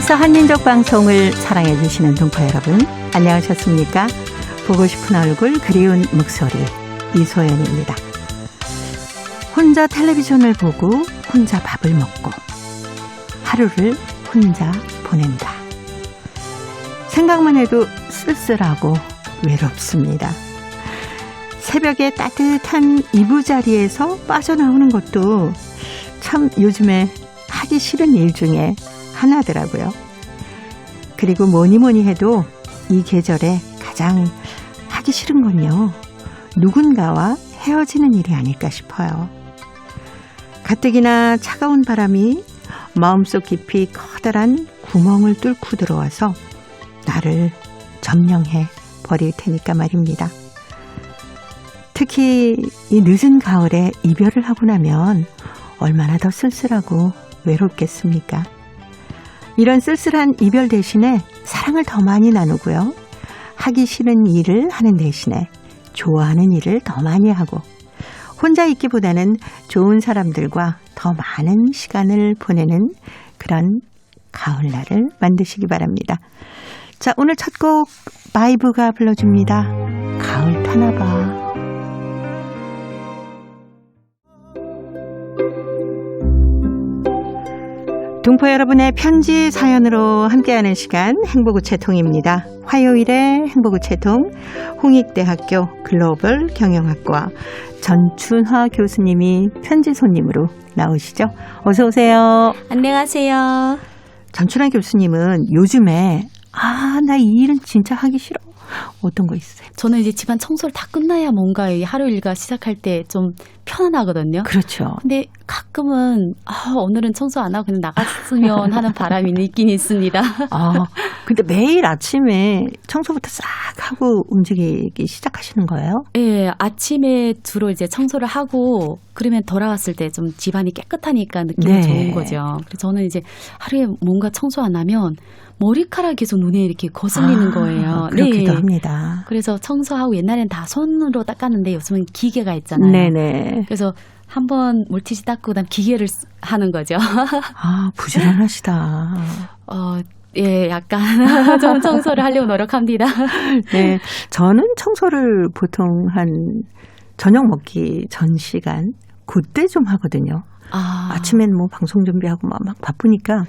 KBS 한민족 방송을 사랑해 주시는 동포 여러분, 안녕하셨습니까? 보고 싶은 얼굴, 그리운 목소리, 이소연입니다. 혼자 텔레비전을 보고 혼자 밥을 먹고 하루를 혼자 보낸다. 생각만 해도 쓸쓸하고 외롭습니다. 새벽에 따뜻한 이부자리에서 빠져나오는 것도 참 요즘에 하기 싫은 일 중에 하나더라고요. 그리고 뭐니 해도 이 계절에 가장 하기 싫은 건요, 누군가와 헤어지는 일이 아닐까 싶어요. 가뜩이나 차가운 바람이 마음속 깊이 커다란 구멍을 뚫고 들어와서 나를 점령해 버릴 테니까 말입니다. 특히 이 늦은 가을에 이별을 하고 나면 얼마나 더 쓸쓸하고 외롭겠습니까? 이런 쓸쓸한 이별 대신에 사랑을 더 많이 나누고요. 하기 싫은 일을 하는 대신에 좋아하는 일을 더 많이 하고 혼자 있기보다는 좋은 사람들과 더 많은 시간을 보내는 그런 가을날을 만드시기 바랍니다. 자, 오늘 첫 곡 바이브가 불러줍니다. 가을 타나봐. 동포 여러분의 편지 사연으로 함께하는 시간, 행복우체통입니다. 화요일에 행복우체통, 홍익대학교 글로벌 경영학과 전춘화 교수님이 편지 손님으로 나오시죠. 어서 오세요. 안녕하세요. 전춘화 교수님은 요즘에 나 이 일은 진짜 하기 싫어, 어떤 거 있어요? 저는 이제 집안 청소를 다 끝나야 뭔가 하루 일과 시작할 때 좀 편안하거든요. 그렇죠. 근데 가끔은 오늘은 청소 안 하고 그냥 나갔으면 하는 바람이 있긴 있습니다. 근데 매일 아침에 청소부터 싹 하고 움직이기 시작하시는 거예요? 네, 아침에 주로 이제 청소를 하고 그러면 돌아왔을 때 좀 집안이 깨끗하니까 느낌이 좋은 거죠. 그래서 저는 이제 하루에 뭔가 청소 안 하면 머리카락이 계속 눈에 이렇게 거슬리는 거예요. 그렇기도 합니다. 그래서 청소하고 옛날엔 다 손으로 닦았는데 요즘은 기계가 있잖아요. 네네. 그래서 한번 물티슈 닦고 그다음 기계를 하는 거죠. 부지런하시다. 예, 약간 좀 청소를 하려고 노력합니다. 네, 저는 청소를 보통 한 저녁 먹기 전 시간 그때 좀 하거든요. 아침엔 뭐 방송 준비하고 막 바쁘니까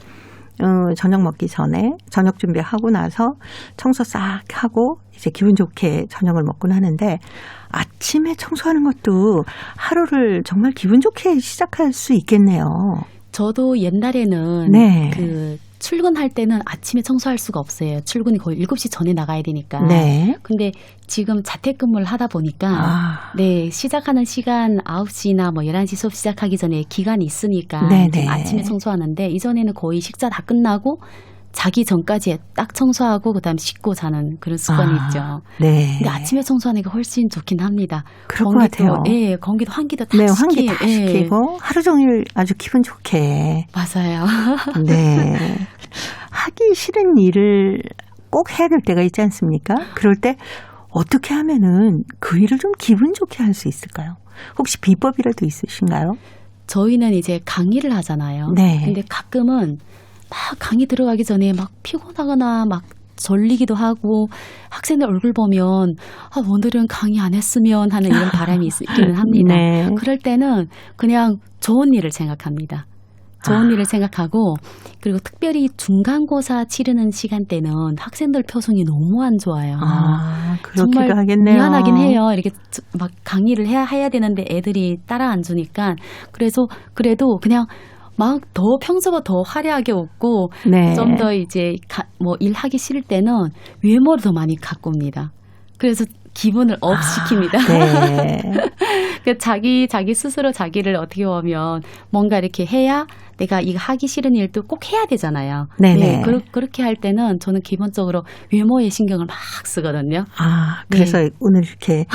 저녁 먹기 전에 저녁 준비하고 나서 청소 싹 하고 이제 기분 좋게 저녁을 먹곤 하는데, 아침에 청소하는 것도 하루를 정말 기분 좋게 시작할 수 있겠네요. 저도 옛날에는 네. 출근할 때는 아침에 청소할 수가 없어요. 출근이 거의 7시 전에 나가야 되니까. 네. 근데 지금 자택근무를 하다 보니까 시작하는 시간 9시나 뭐 11시 수업 시작하기 전에 기간이 있으니까 아침에 청소하는데, 이전에는 거의 식사 다 끝나고 자기 전까지 딱 청소하고 그다음에 씻고 자는 그런 습관이 있죠. 네. 근데 아침에 청소하는 게 훨씬 좋긴 합니다. 그럴 것 같아요. 예, 공기도 환기도 다 환기 다 시키고 하루 종일 아주 기분 좋게. 맞아요. 네. 하기 싫은 일을 꼭 해야 될 때가 있지 않습니까? 그럴 때 어떻게 하면은 그 일을 좀 기분 좋게 할 수 있을까요? 혹시 비법이라도 있으신가요? 저희는 이제 강의를 하잖아요. 네. 근데 가끔은 막 강의 들어가기 전에 막 피곤하거나 막 졸리기도 하고 학생들 얼굴 보면 오늘은 강의 안 했으면 하는 이런 바람이 있기는 합니다. 네. 그럴 때는 그냥 좋은 일을 생각합니다. 좋은 일을 생각하고, 그리고 특별히 중간고사 치르는 시간대는 학생들 표정이 너무 안 좋아요. 그렇기도 정말 하겠네요. 미안하긴 해요. 이렇게 막 강의를 해야 되는데 애들이 따라 안 주니까. 그래서 그래도 그냥 막 더 평소보다 더 화려하게 웃고 좀 더 이제 뭐 일하기 싫을 때는 외모를 더 많이 갖고 옵니다. 그래서 기분을 업 시킵니다. 네. 자기 스스로 자기를 어떻게 보면 뭔가 이렇게 해야 내가 이거 하기 싫은 일도 꼭 해야 되잖아요. 네. 그렇게 할 때는 저는 기본적으로 외모에 신경을 막 쓰거든요. 그래서 오늘 이렇게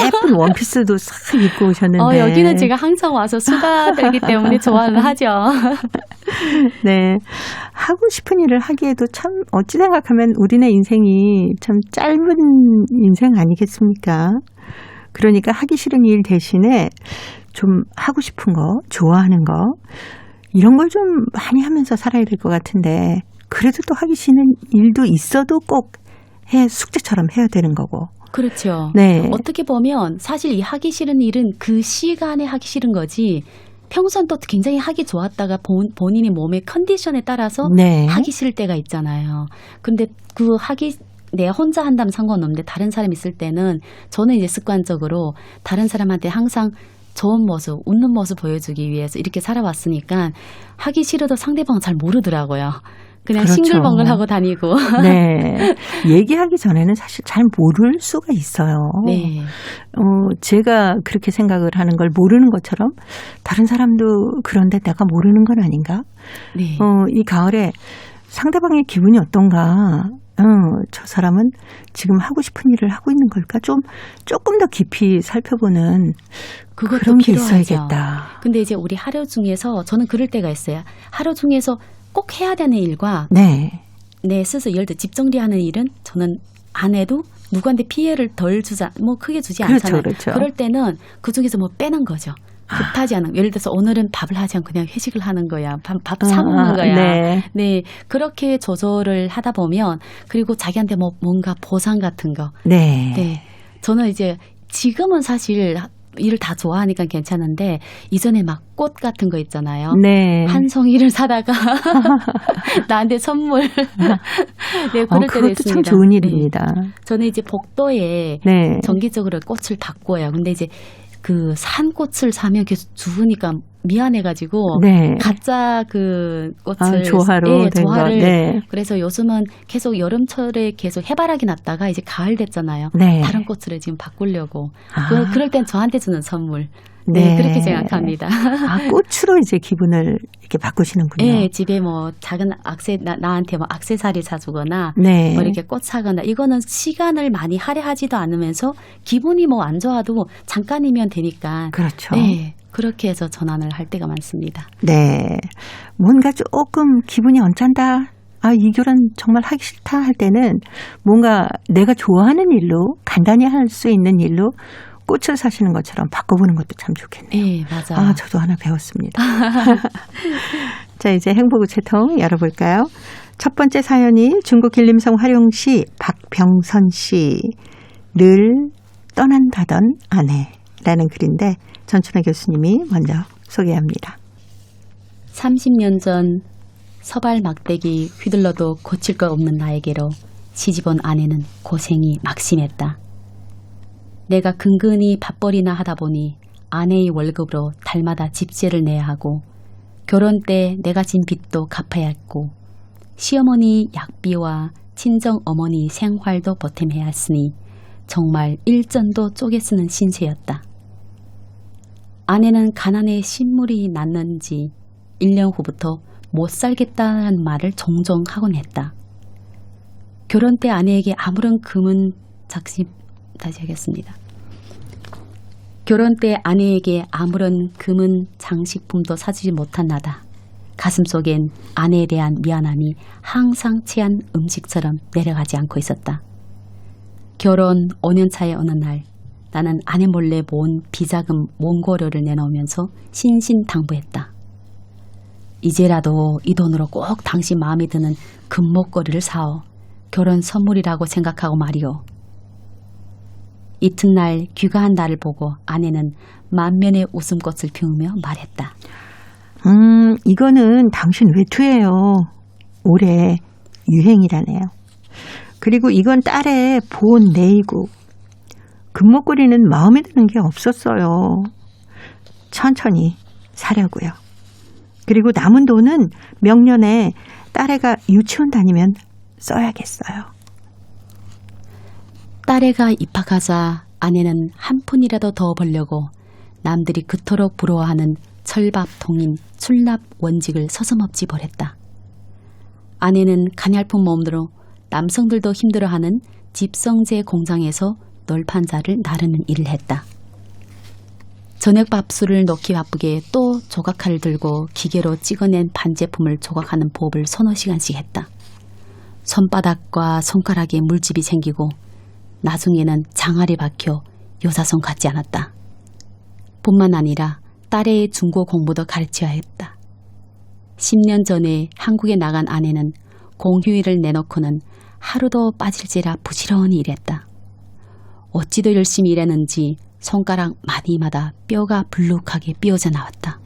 예쁜 원피스도 싹 입고 오셨는데. 여기는 제가 항상 와서 수다 들기 때문에 좋아는 하죠. 네. 하고 싶은 일을 하기에도 참 어찌 생각하면 우리네 인생이 참 짧은 인생 아니겠습니까? 그러니까 하기 싫은 일 대신에 좀 하고 싶은 거, 좋아하는 거, 이런 걸 좀 많이 하면서 살아야 될 것 같은데 그래도 또 하기 싫은 일도 있어도 꼭 숙제처럼 해야 되는 거고. 그렇죠. 네. 어떻게 보면 사실 이 하기 싫은 일은 그 시간에 하기 싫은 거지 평소엔 또 굉장히 하기 좋았다가 본인이 몸의 컨디션에 따라서 네. 하기 싫을 때가 있잖아요. 근데 내가 혼자 한다면 상관없는데 다른 사람이 있을 때는 저는 이제 습관적으로 다른 사람한테 항상 좋은 모습, 웃는 모습 보여주기 위해서 이렇게 살아왔으니까 하기 싫어도 상대방은 잘 모르더라고요. 그냥 그렇죠. 싱글벙글하고 다니고. 네. 얘기하기 전에는 사실 잘 모를 수가 있어요. 네. 제가 그렇게 생각을 하는 걸 모르는 것처럼 다른 사람도 그런데 내가 모르는 건 아닌가? 네. 이 가을에 상대방의 기분이 어떤가? 저 사람은 지금 하고 싶은 일을 하고 있는 걸까? 조금 더 깊이 살펴보는 그런 게 필요하죠. 있어야겠다. 근데 이제 우리 하루 중에서 저는 그럴 때가 있어요. 하루 중에서 꼭 해야 되는 일과 네. 내 스스로 예를 들어 집 정리하는 일은 저는 안 해도 누구한테 피해를 덜 크게 주지 그렇죠, 않잖아요. 그렇죠. 그럴 때는 그중에서 뭐 빼는 거죠. 급하지 않은 예를 들어서 오늘은 밥을 하지 않고 그냥 회식을 하는 거야. 밥 사 먹는 거야. 네. 네. 그렇게 조절을 하다 보면 그리고 자기한테 뭔가 보상 같은 거. 네. 네. 저는 이제 지금은 사실 일을 다 좋아하니까 괜찮은데 이전에 막 꽃 같은 거 있잖아요. 네. 한 송이를 사다가 나한테 선물. 네, 그럴 때도 그것도 있습니다. 참 좋은 일입니다. 네. 저는 이제 복도에 네. 정기적으로 꽃을 바꿔요. 근데 이제 그 산 꽃을 사면 계속 주우니까 미안해가지고 네. 가짜 그 꽃을 조화로 된 거. 조화를 네. 그래서 요즘은 계속 여름철에 계속 해바라기 났다가 이제 가을 됐잖아요. 네. 다른 꽃을 지금 바꾸려고. 그럴 땐 저한테 주는 선물. 네. 네, 그렇게 생각합니다. 꽃으로 이제 기분을 이렇게 바꾸시는군요. 네, 집에 뭐 작은 나한테 뭐 액세서리 사주거나 네. 뭐 이렇게 꽃 사거나 이거는 시간을 많이 할애하지도 않으면서 기분이 뭐 안 좋아도 잠깐이면 되니까. 그렇죠. 네, 그렇게 해서 전환을 할 때가 많습니다. 네. 뭔가 조금 기분이 언짢다. 이 결혼 정말 하기 싫다 할 때는 뭔가 내가 좋아하는 일로 간단히 할 수 있는 일로 꽃을 사시는 것처럼 바꿔보는 것도 참 좋겠네요. 네, 맞아요. 저도 하나 배웠습니다. 자, 이제 행복의 채통 열어볼까요? 첫 번째 사연이 중국 길림성 화룡시 박병선 씨. 늘 떠난다던 아내라는 글인데 전춘아 교수님이 먼저 소개합니다. 30년 전 서발 막대기 휘둘러도 고칠 것 없는 나에게로 시집온 아내는 고생이 막심했다. 내가 근근히 밥벌이나 하다 보니 아내의 월급으로 달마다 집세를 내야 하고 결혼 때 내가 진 빚도 갚아야 했고 시어머니 약비와 친정어머니 생활도 보탬해야 했으니 정말 일전도 쪼개 쓰는 신세였다. 아내는 가난에 신물이 났는지 1년 후부터 못 살겠다는 말을 종종 하곤 했다. 결혼 때 아내에게 아무런 다시 하겠습니다. 결혼 때 아내에게 아무런 금은 장식품도 사주지 못한 나다. 가슴속엔 아내에 대한 미안함이 항상 체한 음식처럼 내려가지 않고 있었다. 결혼 5년 차의 어느 날 나는 아내 몰래 모은 비자금 몽고료를 내놓으면서 신신당부했다. 이제라도 이 돈으로 꼭 당신 마음에 드는 금목걸이를 사오. 결혼 선물이라고 생각하고 말이오. 이튿날 귀가한 나를 보고 아내는 만면의 웃음꽃을 피우며 말했다. 이거는 당신 외투예요. 올해 유행이라네요. 그리고 이건 딸의 본 네이고 금목걸이는 마음에 드는 게 없었어요. 천천히 사려고요. 그리고 남은 돈은 명년에 딸애가 유치원 다니면 써야겠어요. 딸애가 입학하자 아내는 한 푼이라도 더 벌려고 남들이 그토록 부러워하는 철밥통인 출납 원직을 서슴없이 벌였다. 아내는 가냘픈 몸으로 남성들도 힘들어하는 집성제 공장에서 널판자를 나르는 일을 했다. 저녁 밥술을 넣기 바쁘게 또 조각칼을 들고 기계로 찍어낸 반제품을 조각하는 보업을 서너 시간씩 했다. 손바닥과 손가락에 물집이 생기고 나중에는 장알이 박혀 요사손 같지 않았다. 뿐만 아니라 딸의 중고 공부도 가르쳐야 했다. 10년 전에 한국에 나간 아내는 공휴일을 내놓고는 하루도 빠질지라 부지런히 일했다. 어찌도 열심히 일했는지 손가락 마디마다 뼈가 불룩하게 삐어져 나왔다.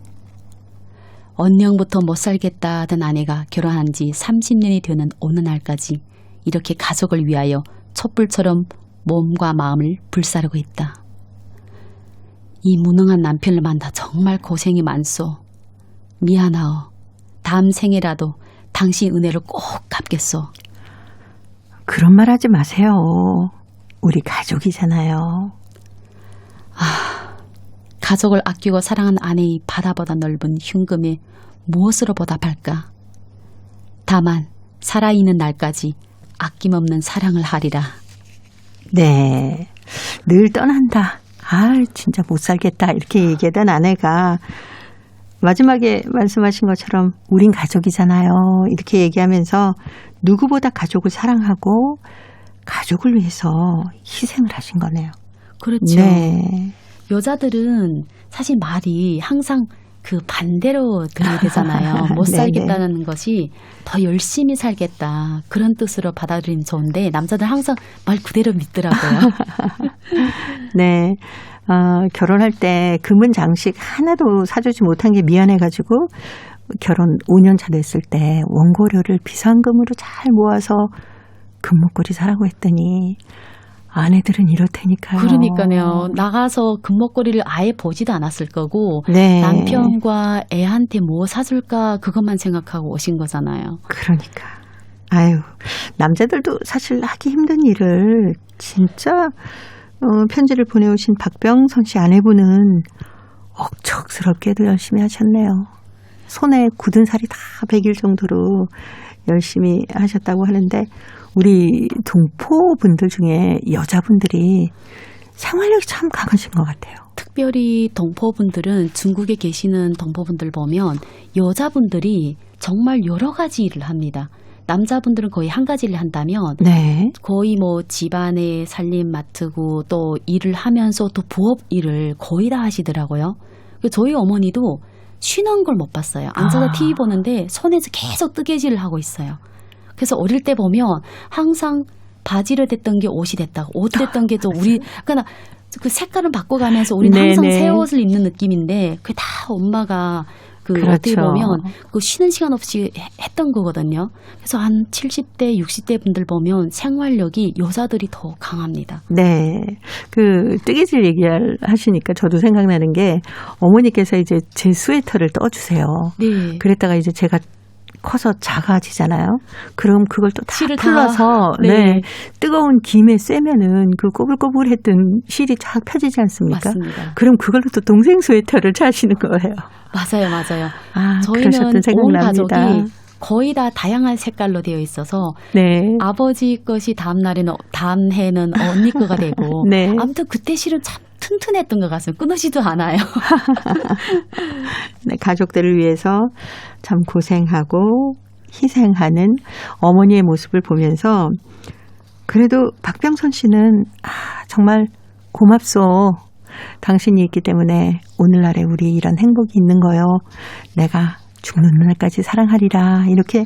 언영부터 못 살겠다 하던 아내가 결혼한 지 30년이 되는 어느 날까지 이렇게 가족을 위하여 촛불처럼 몸과 마음을 불사르고 있다. 이 무능한 남편을 만나 정말 고생이 많소. 미안하오. 다음 생에라도 당신 은혜를 꼭 갚겠소. 그런 말 하지 마세요. 우리 가족이잖아요. 가족을 아끼고 사랑한 아내의 바다보다 넓은 흉금에 무엇으로 보답할까? 다만 살아있는 날까지 아낌없는 사랑을 하리라. 네, 늘 떠난다. 진짜 못 살겠다. 이렇게 얘기하던 아내가 마지막에 말씀하신 것처럼 우린 가족이잖아요. 이렇게 얘기하면서 누구보다 가족을 사랑하고 가족을 위해서 희생을 하신 거네요. 그렇죠. 네. 여자들은 사실 말이 항상 그 반대로 들어야 되잖아요. 못 살겠다는 것이 더 열심히 살겠다. 그런 뜻으로 받아들이면 좋은데 남자들은 항상 말 그대로 믿더라고요. 네. 결혼할 때 금은 장식 하나도 사주지 못한 게 미안해가지고 결혼 5년 차 됐을 때 원고료를 비상금으로 잘 모아서 금목걸이 사라고 했더니 아내들은 이렇다니까요. 그러니까요. 나가서 금목걸이를 아예 보지도 않았을 거고 네. 남편과 애한테 뭐 사줄까 그것만 생각하고 오신 거잖아요. 그러니까. 남자들도 사실 하기 힘든 일을 진짜 편지를 보내오신 박병선 씨 아내분은 억척스럽게도 열심히 하셨네요. 손에 굳은 살이 다 배길 정도로 열심히 하셨다고 하는데 우리 동포분들 중에 여자분들이 생활력이 참 강하신 것 같아요. 특별히 동포분들은 중국에 계시는 동포분들 보면 여자분들이 정말 여러 가지 일을 합니다. 남자분들은 거의 한 가지 일을 한다면 네. 거의 뭐 집안의 살림 맡고 또 일을 하면서 또 부업 일을 거의 다 하시더라고요. 저희 어머니도 쉬는 걸 못 봤어요. 앉아서 TV 보는데 손에서 계속 뜨개질을 하고 있어요. 그래서 어릴 때 보면 항상 바지를 됐던 게 옷이 됐다고 옷 됐던 게 또 우리 그러니까 그 색깔을 바꿔가면서 우리는 항상 새 옷을 입는 느낌인데 그게 다 엄마가 그렇죠. 어떻게 보면 그 쉬는 시간 없이 했던 거거든요. 그래서 한 70대, 60대 분들 보면 생활력이 여자들이 더 강합니다. 네. 그 뜨개질 얘기를 하시니까 저도 생각나는 게 어머니께서 이제 제 스웨터를 떠주세요. 네. 그랬다가 이제 제가 커서 작아지잖아요. 그럼 그걸 또 다 실을 풀러서 네. 뜨거운 김에 쐬면은 그 꼬불꼬불했던 실이 쫙 펴지지 않습니까? 맞습니다. 그럼 그걸로 또 동생 스웨터를 차시는 거예요. 맞아요. 저희는 저희는 온 생각납니다. 가족이 거의 다 다양한 색깔로 되어 있어서 네. 아버지 것이 다음 해는 언니 거가 되고 네. 아무튼 그때 실은 참 튼튼했던 것 같습니다. 끊어지도 않아요. 네, 가족들을 위해서 참 고생하고 희생하는 어머니의 모습을 보면서 그래도 박병선 씨는 정말 고맙소. 당신이 있기 때문에 오늘날에 우리 이런 행복이 있는 거요. 내가 죽는 날까지 사랑하리라. 이렇게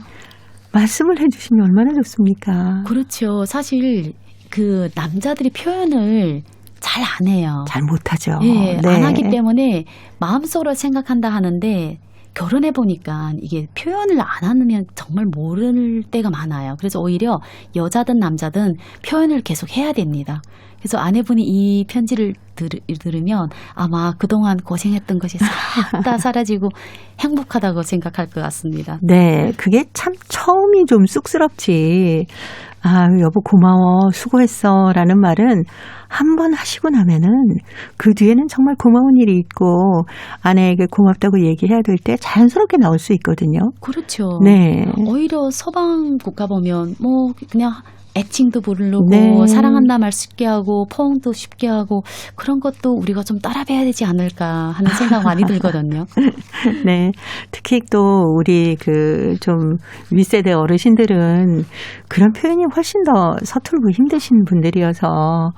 말씀을 해주시면 얼마나 좋습니까? 그렇죠. 사실 그 남자들이 표현을 잘 안 해요. 잘 못하죠. 네, 네. 안 하기 때문에 마음속으로 생각한다 하는데 결혼해 보니까 이게 표현을 안 하면 정말 모를 때가 많아요. 그래서 오히려 여자든 남자든 표현을 계속 해야 됩니다. 그래서 아내분이 이 편지를 들으면 아마 그동안 고생했던 것이 싹 다 사라지고 행복하다고 생각할 것 같습니다. 네, 그게 참 처음이 좀 쑥스럽지. 여보 고마워, 수고했어 라는 말은 한 번 하시고 나면은 그 뒤에는 정말 고마운 일이 있고 아내에게 고맙다고 얘기해야 될 때 자연스럽게 나올 수 있거든요. 그렇죠. 네. 오히려 서방 국가 보면 뭐 그냥 애칭도 부르고 네. 사랑한다 말 쉽게 하고 포옹도 쉽게 하고 그런 것도 우리가 좀 따라해야 되지 않을까 하는 생각 많이 들거든요. 네. 특히 또 우리 좀 윗세대 어르신들은 그런 표현이 훨씬 더 서툴고 힘드신 분들이어서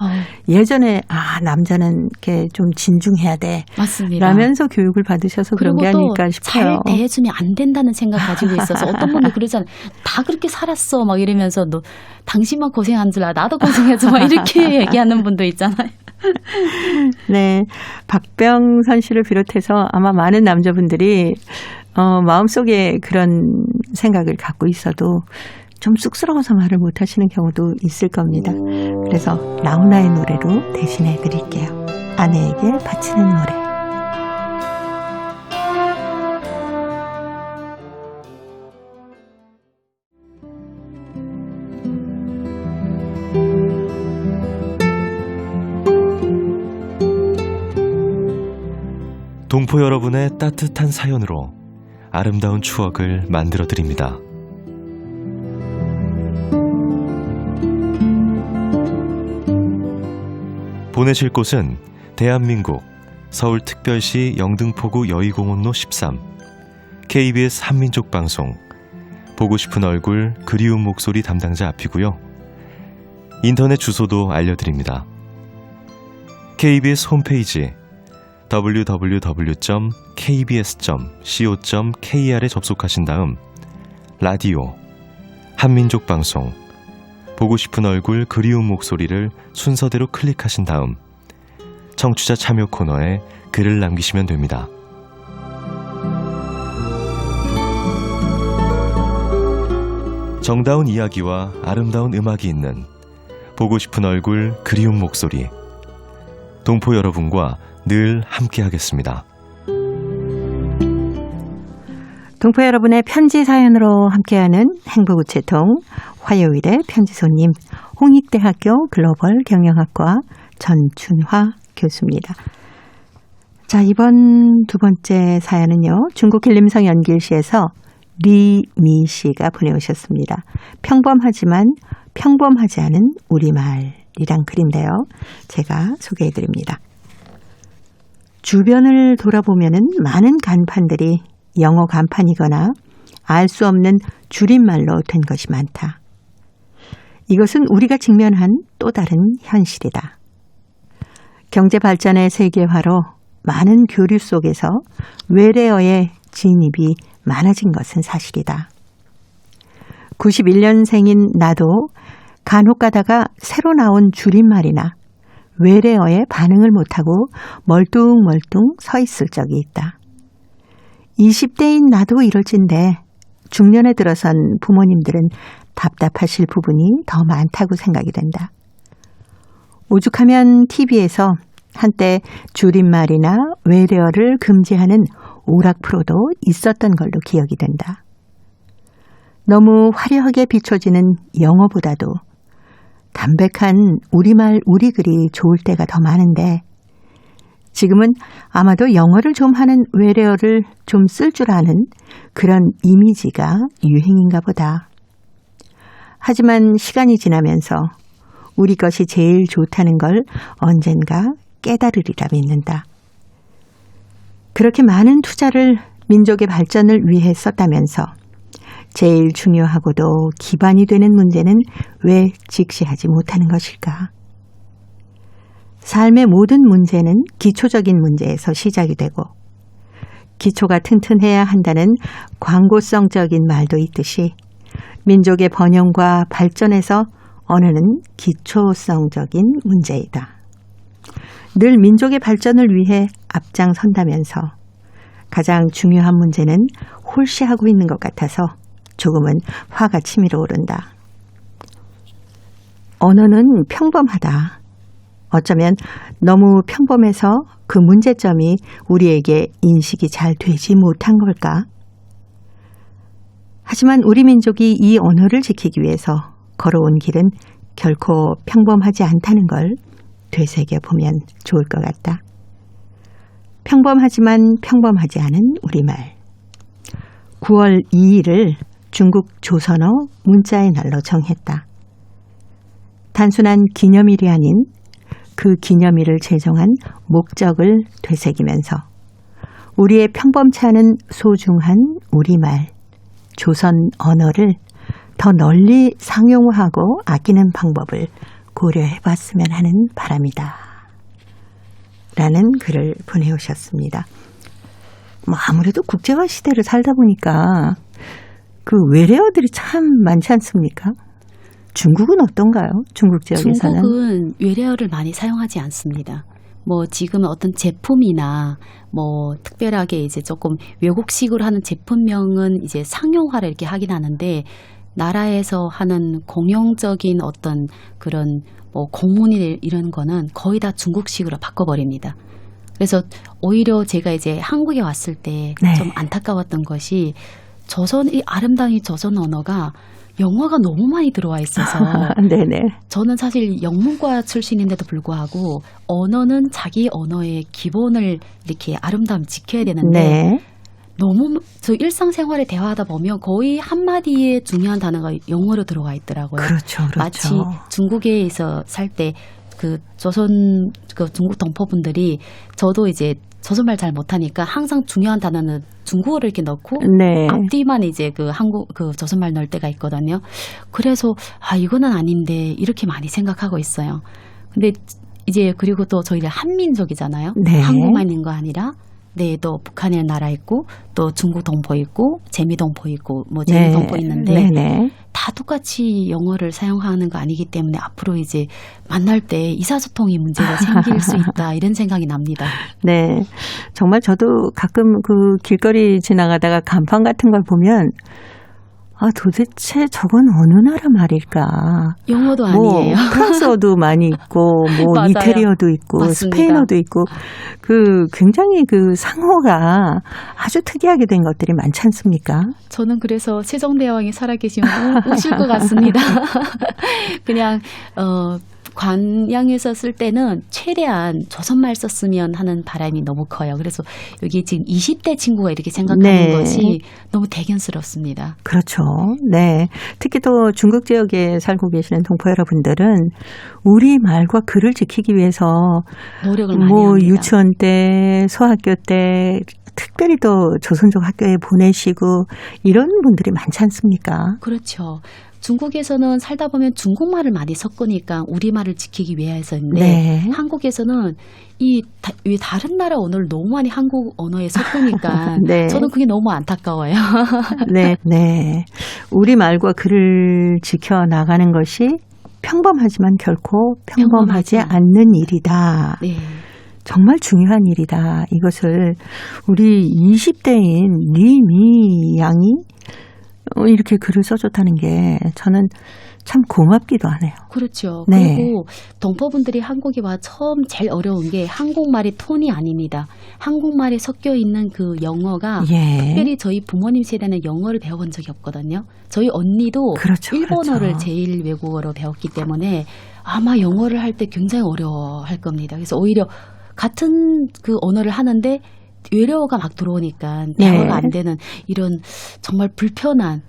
예전에 남자는 이렇게 좀 진중해야 돼. 맞습니다. 라면서 교육을 받으셔서 그런 게 아닐까 싶어요. 잘 대해주면 안 된다는 생각 가지고 있어서 어떤 분들 그러잖아요. 다 그렇게 살았어 막 이러면서 너 당신만 고생한 줄 알아. 나도 고생해서 막 이렇게 얘기하는 분도 있잖아요. 네. 박병선 씨를 비롯해서 아마 많은 남자분들이 마음속에 그런 생각을 갖고 있어도 좀 쑥스러워서 말을 못 하시는 경우도 있을 겁니다. 그래서 라우나의 노래로 대신해 드릴게요. 아내에게 바치는 노래. 동포 여러분의 따뜻한 사연으로 아름다운 추억을 만들어 드립니다. 보내실 곳은 대한민국 서울특별시 영등포구 여의공원로 13 KBS 한민족방송 보고 싶은 얼굴 그리운 목소리 담당자 앞이고요. 인터넷 주소도 알려드립니다. KBS 홈페이지 www.kbs.co.kr에 접속하신 다음 라디오, 한민족방송, 보고 싶은 얼굴 그리운 목소리를 순서대로 클릭하신 다음 청취자 참여 코너에 글을 남기시면 됩니다. 정다운 이야기와 아름다운 음악이 있는 보고 싶은 얼굴 그리운 목소리, 동포 여러분과 늘 함께하겠습니다. 동포 여러분의 편지 사연으로 함께하는 행복우체통 화요일의 편지손님 홍익대학교 글로벌 경영학과 전춘화 교수입니다. 자, 이번 두 번째 사연은요. 중국 길림성 연길시에서 리미 씨가 보내오셨습니다. 평범하지만 평범하지 않은 우리말이란 글인데요. 제가 소개해드립니다. 주변을 돌아보면은 많은 간판들이 영어 간판이거나 알 수 없는 줄임말로 된 것이 많다. 이것은 우리가 직면한 또 다른 현실이다. 경제 발전의 세계화로 많은 교류 속에서 외래어의 진입이 많아진 것은 사실이다. 91년생인 나도 간혹 가다가 새로 나온 줄임말이나 외래어에 반응을 못하고 멀뚱멀뚱 서 있을 적이 있다. 20대인 나도 이럴진데 중년에 들어선 부모님들은 답답하실 부분이 더 많다고 생각이 된다. 오죽하면 TV에서 한때 줄임말이나 외래어를 금지하는 오락 프로도 있었던 걸로 기억이 된다. 너무 화려하게 비춰지는 영어보다도 담백한 우리말 우리글이 좋을 때가 더 많은데 지금은 아마도 영어를 좀 하는 외래어를 좀 쓸 줄 아는 그런 이미지가 유행인가 보다. 하지만 시간이 지나면서 우리 것이 제일 좋다는 걸 언젠가 깨달으리라 믿는다. 그렇게 많은 투자를 민족의 발전을 위해 썼다면서 제일 중요하고도 기반이 되는 문제는 왜 직시하지 못하는 것일까? 삶의 모든 문제는 기초적인 문제에서 시작이 되고 기초가 튼튼해야 한다는 광고성적인 말도 있듯이 민족의 번영과 발전에서 언어는 기초성적인 문제이다. 늘 민족의 발전을 위해 앞장선다면서 가장 중요한 문제는 홀시하고 있는 것 같아서 조금은 화가 치밀어 오른다. 언어는 평범하다. 어쩌면 너무 평범해서 그 문제점이 우리에게 인식이 잘 되지 못한 걸까? 하지만 우리 민족이 이 언어를 지키기 위해서 걸어온 길은 결코 평범하지 않다는 걸 되새겨보면 좋을 것 같다. 평범하지만 평범하지 않은 우리말. 9월 2일을 중국 조선어 문자의 날로 정했다. 단순한 기념일이 아닌 그 기념일을 제정한 목적을 되새기면서 우리의 평범치 않은 소중한 우리말, 조선 언어를 더 널리 상용화하고 아끼는 방법을 고려해봤으면 하는 바람이다. 라는 글을 보내오셨습니다. 아무래도 국제화 시대를 살다 보니까 그 외래어들이 참 많지 않습니까? 중국은 어떤가요? 중국 지역에서는? 중국은 외래어를 많이 사용하지 않습니다. 지금은 어떤 제품이나 특별하게 이제 조금 외국식으로 하는 제품명은 이제 상용화를 이렇게 하긴 하는데 나라에서 하는 공용적인 어떤 그런 공문이 이런 거는 거의 다 중국식으로 바꿔버립니다. 그래서 오히려 제가 이제 한국에 왔을 때 좀 안타까웠던 것이 이 아름다운 조선 언어가 영어가 너무 많이 들어와 있어서 네네. 저는 사실 영문과 출신인데도 불구하고 언어는 자기 언어의 기본을 이렇게 아름다움 지켜야 되는데 너무 저 일상생활에 대화하다 보면 거의 한마디에 중요한 단어가 영어로 들어가 있더라고요. 그렇죠. 마치 중국에서 살 때 그 중국 동포분들이 저도 이제 조선말 잘 못하니까 항상 중요한 단어는 중국어를 이렇게 넣고 앞뒤만 이제 그 조선말 넣을 때가 있거든요. 그래서 이거는 아닌데 이렇게 많이 생각하고 있어요. 근데 이제 그리고 또 저희들 한민족이잖아요. 한국만 있는 거 아니라 또 북한이라는 나라 있고 또 중국 동포 있고 재미 동포 있고 재미 동포 있는데 다 똑같이 영어를 사용하는 거 아니기 때문에 앞으로 이제 만날 때 의사소통이 문제가 생길 수 있다 이런 생각이 납니다. 네, 정말 저도 가끔 그 길거리 지나가다가 간판 같은 걸 보면 도대체 저건 어느 나라 말일까? 영어도 아니에요. 프랑스어도 많이 있고, 이태리어도 있고, 맞습니다. 스페인어도 있고, 굉장히 상어가 아주 특이하게 된 것들이 많지 않습니까? 저는 그래서 세종대왕이 살아계시면 우실 것 같습니다. 그냥, 관양에서 쓸 때는 최대한 조선말 썼으면 하는 바람이 너무 커요. 그래서 여기 지금 20대 친구가 이렇게 생각하는 것이 너무 대견스럽습니다. 그렇죠. 네. 특히 또 중국 지역에 살고 계시는 동포 여러분들은 우리말과 글을 지키기 위해서 노력을 많이 합니다. 유치원 때, 소학교 때 특별히 또 조선족 학교에 보내시고 이런 분들이 많지 않습니까? 그렇죠. 중국에서는 살다 보면 중국말을 많이 섞으니까 우리말을 지키기 위해서인데 한국에서는 왜 다른 나라 언어를 너무 많이 한국 언어에 섞으니까 저는 그게 너무 안타까워요. 네. 우리말과 글을 지켜나가는 것이 평범하지만 결코 평범하지 않는 일이다. 정말 중요한 일이다. 이것을 우리 20대인 리미 양이 이렇게 글을 써줬다는 게 저는 참 고맙기도 하네요. 그렇죠. 그리고 동포분들이 한국에 와 처음 제일 어려운 게 한국말의 톤이 아닙니다. 한국말이 섞여 있는 그 영어가 특별히 저희 부모님 세대는 영어를 배워본 적이 없거든요. 저희 언니도 일본어를 제일 외국어로 배웠기 때문에 아마 영어를 할 때 굉장히 어려워할 겁니다. 그래서 오히려 같은 그 언어를 하는데 외래어가 막 들어오니까 대화가 안 되는 이런 정말 불편한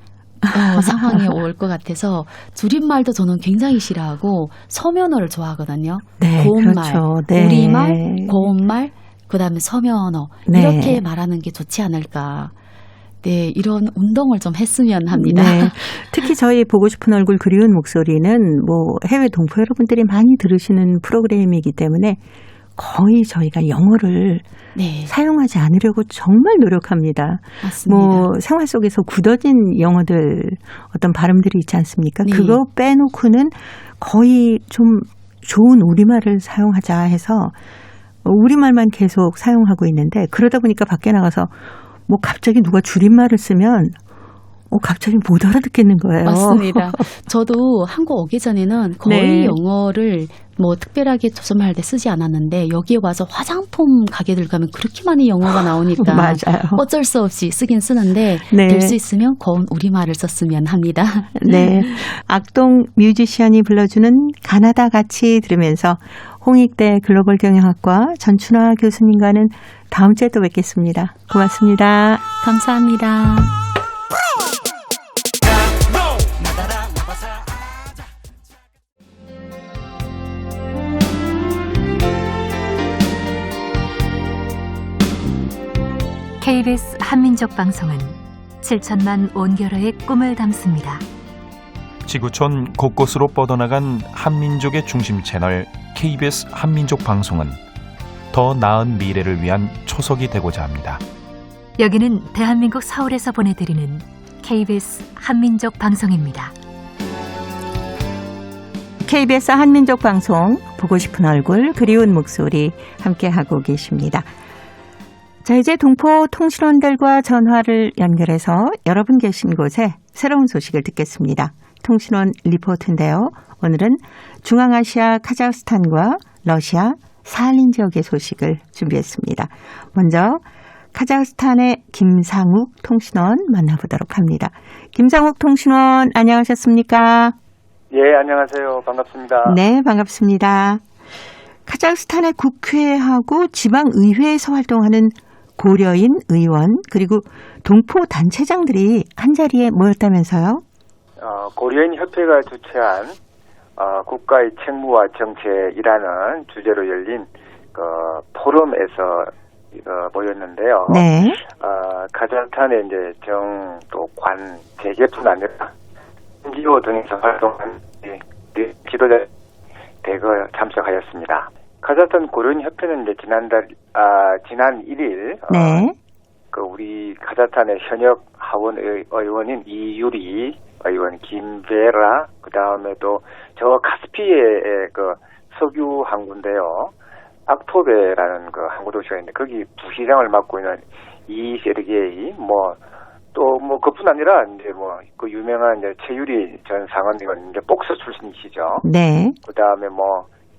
상황에 올 것 같아서 줄임말도 저는 굉장히 싫어하고 서면어를 좋아하거든요. 고운말, 우리말, 고운말, 그다음에 서면어 이렇게 말하는 게 좋지 않을까. 이런 운동을 좀 했으면 합니다. 특히 저희 보고 싶은 얼굴 그리운 목소리는 해외 동포 여러분들이 많이 들으시는 프로그램이기 때문에 거의 저희가 영어를 사용하지 않으려고 정말 노력합니다. 맞습니다. 생활 속에서 굳어진 영어들 어떤 발음들이 있지 않습니까? 그거 빼놓고는 거의 좀 좋은 우리말을 사용하자 해서 우리말만 계속 사용하고 있는데 그러다 보니까 밖에 나가서 갑자기 누가 줄임말을 쓰면 갑자기 못 알아듣겠는 거예요. 맞습니다. 저도 한국 오기 전에는 거의 영어를 특별하게 조선말 할 때 쓰지 않았는데 여기에 와서 화장품 가게들 가면 그렇게 많이 영어가 나오니까 맞아요. 어쩔 수 없이 쓰긴 쓰는데 될 수 있으면 고운 우리말을 썼으면 합니다. 악동 뮤지션이 불러주는 가나다 같이 들으면서 홍익대 글로벌 경영학과 전춘화 교수님과는 다음 주에 또 뵙겠습니다. 고맙습니다. 감사합니다. KBS 한민족 방송은 7천만 온결의 꿈을 담습니다. 지구촌 곳곳으로 뻗어나간 한민족의 중심 채널 KBS 한민족 방송은 더 나은 미래를 위한 초석이 되고자 합니다. 여기는 대한민국 서울에서 보내드리는 KBS 한민족 방송입니다. KBS 한민족 방송 보고 싶은 얼굴 그리운 목소리 함께하고 계십니다. 자, 이제 동포 통신원들과 전화를 연결해서 여러분 계신 곳에 새로운 소식을 듣겠습니다. 통신원 리포트인데요. 오늘은 중앙아시아 카자흐스탄과 러시아 사할린 지역의 소식을 준비했습니다. 먼저 카자흐스탄의 김상욱 통신원 만나보도록 합니다. 김상욱 통신원 안녕하셨습니까? 예, 안녕하세요. 반갑습니다. 네, 반갑습니다. 카자흐스탄의 국회하고 지방의회에서 활동하는 고려인 의원 그리고 동포 단체장들이 한자리에 모였다면서요? 고려인 협회가 주최한 국가의 책무와 정책이라는 주제로 열린 포럼에서 모였는데요. 네. 카자흐스탄의 이제 정 또 관 재계뿐 아니라 NGO 등에서 활동한 지도자 대거 참석하였습니다. 카자흐스탄 고려인 협회는 이제 지난 1일 네. 우리 카자흐스탄의 현역 하원 의원인 이유리 의원, 김베라, 그 다음에 또 저 카스피의 석유 항구인데요. 악토베라는 항구 도시가 있는데 거기 부시장을 맡고 있는 이세르게이 또 그뿐 아니라 이제 그 유명한 이제 최유리 전 상원 의원 이제 복서 출신이시죠. 네. 그 다음에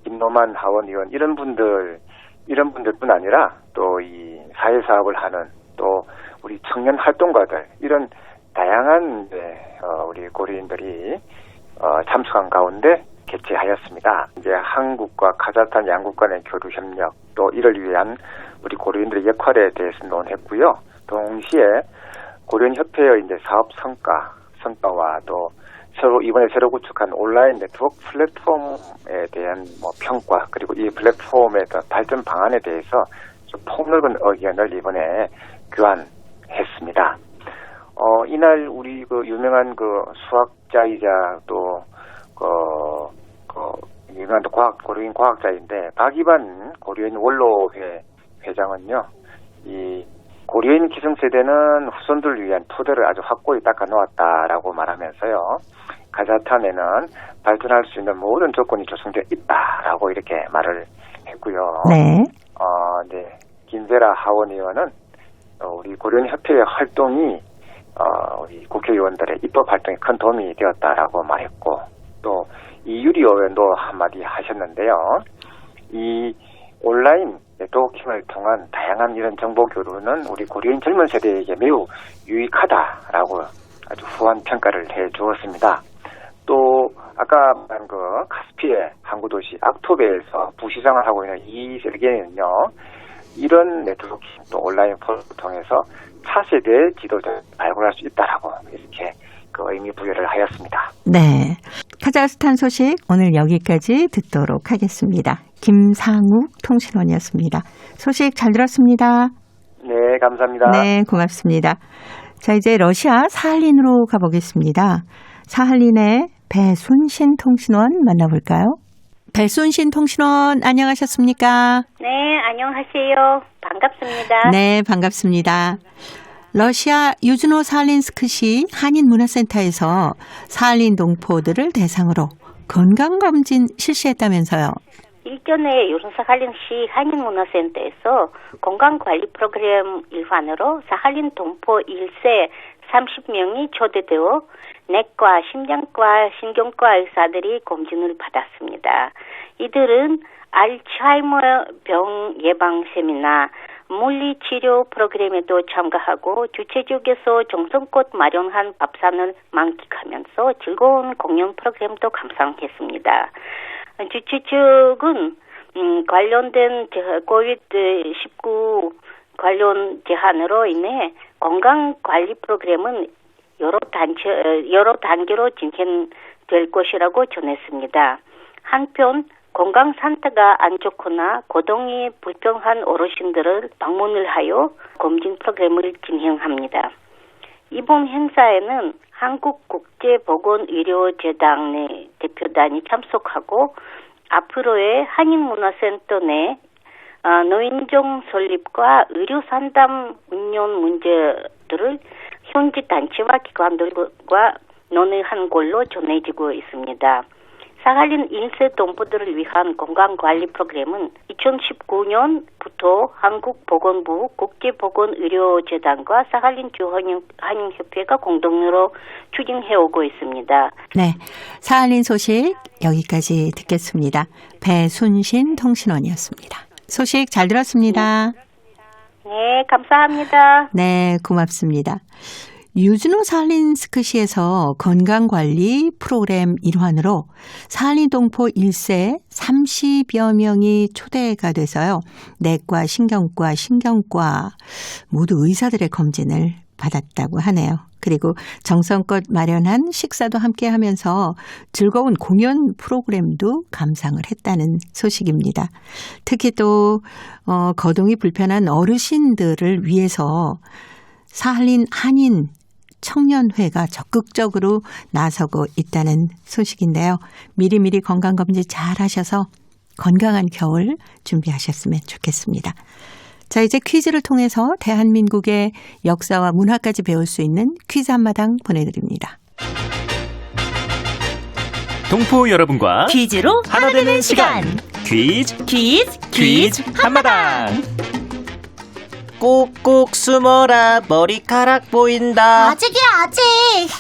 김노만 하원 의원 이런 분들뿐 아니라 또 이 사회 사업을 하는 또 우리 청년 활동가들 이런 다양한 우리 고려인들이 참석한 가운데 개최하였습니다. 이제 한국과 카자흐스탄 양국 간의 교류 협력 또 이를 위한 우리 고려인들의 역할에 대해서 논했고요. 동시에 고려인 협회의 이제 사업 성과와 또 이번에 새로 구축한 온라인 네트워크 플랫폼에 대한 평가 그리고 이 플랫폼의 발전 방안에 대해서 좀 폭넓은 의견을 이번에 교환했습니다. 이날 우리 유명한 수학자이자 또 유명한 고려인 과학자인데 박이반 고려인 원로회 회장은요, 이 고려인 기성세대는 후손들을 위한 토대를 아주 확고히 닦아놓았다라고 말하면서요. 카자흐스탄에는 발전할 수 있는 모든 조건이 조성되어 있다라고 이렇게 말을 했고요. 네. 네. 김베라 하원 의원은 우리 고려인 협회의 활동이 우리 국회의원들의 입법 활동에 큰 도움이 되었다라고 말했고 또 이유리 의원도 한마디 하셨는데요. 이 온라인 네트워킹을 통한 다양한 이런 정보 교류는 우리 고려인 젊은 세대에게 매우 유익하다라고 아주 후한 평가를 해 주었습니다. 또 아까 말한 카스피의 항구 도시 악토베에서 부시장을 하고 있는 이 세계는요. 이런 네트워킹 또 온라인 포럼을 통해서 차세대 지도자를 발굴할 수 있다라고 이렇게 의미 부여를 하였습니다. 네. 카자흐스탄 소식 오늘 여기까지 듣도록 하겠습니다. 김상욱 통신원이었습니다. 소식 잘 들었습니다. 네, 감사합니다. 네, 고맙습니다. 자, 이제 러시아 사할린으로 가보겠습니다. 사할린의 배순신 통신원 만나볼까요? 배순신 통신원 안녕하셨습니까? 네, 안녕하세요. 반갑습니다. 네, 반갑습니다. 러시아 유즈노 사할린스크시 한인문화센터에서 사할린 동포들을 대상으로 건강검진 실시했다면서요. 일전에 사할린시 한인문화센터에서 건강관리 프로그램 일환으로 사할린 동포 1세 30명이 초대되어 내과, 심장과, 신경과 의사들이 검진을 받았습니다. 이들은 알츠하이머 병 예방 세미나, 물리치료 프로그램에도 참가하고 주최 측에서 정성껏 마련한 밥상을 만끽하면서 즐거운 공연 프로그램도 감상했습니다. 주최 측은 관련된 코비드-19 관련 제한으로 인해 건강관리 프로그램은 여러 단계로 진행될 것이라고 전했습니다. 한편 건강 상태가 안 좋거나 거동이 불편한 어르신들을 방문을 하여 검진 프로그램을 진행합니다. 이번 행사에는 한국국제보건의료재단의 대표단이 참석하고 앞으로의 한인문화센터 내 노인정 설립과 의료상담 운영 문제들을 현지 단체와 기관들과 논의한 걸로 전해지고 있습니다. 사할린 1세 동포들을 위한 건강관리 프로그램은 2019년부터 한국보건부 국제보건의료재단과 사할린 주한인협회가 공동으로 추진해오고 있습니다. 네, 사할린 소식 여기까지 듣겠습니다. 배순신 통신원이었습니다. 소식 잘 들었습니다. 네, 감사합니다. 네, 고맙습니다. 유진호 사할린스크시에서 건강관리 프로그램 일환으로 사할린 동포 1세 30여 명이 초대가 돼서요. 내과, 신경과 모두 의사들의 검진을 받았다고 하네요. 그리고 정성껏 마련한 식사도 함께 하면서 즐거운 공연 프로그램도 감상을 했다는 소식입니다. 특히 또 거동이 불편한 어르신들을 위해서 사할린 한인 청년회가 적극적으로 나서고 있다는 소식인데요. 미리미리 건강검진 잘 하셔서 건강한 겨울 준비하셨으면 좋겠습니다. 자, 이제 퀴즈를 통해서 대한민국의 역사와 문화까지 배울 수 있는 퀴즈 한마당 보내드립니다. 동포 여러분과 퀴즈로 하나 되는 시간. 퀴즈 한마당. 꼭꼭 숨어라, 머리카락 보인다. 아직이야, 아직.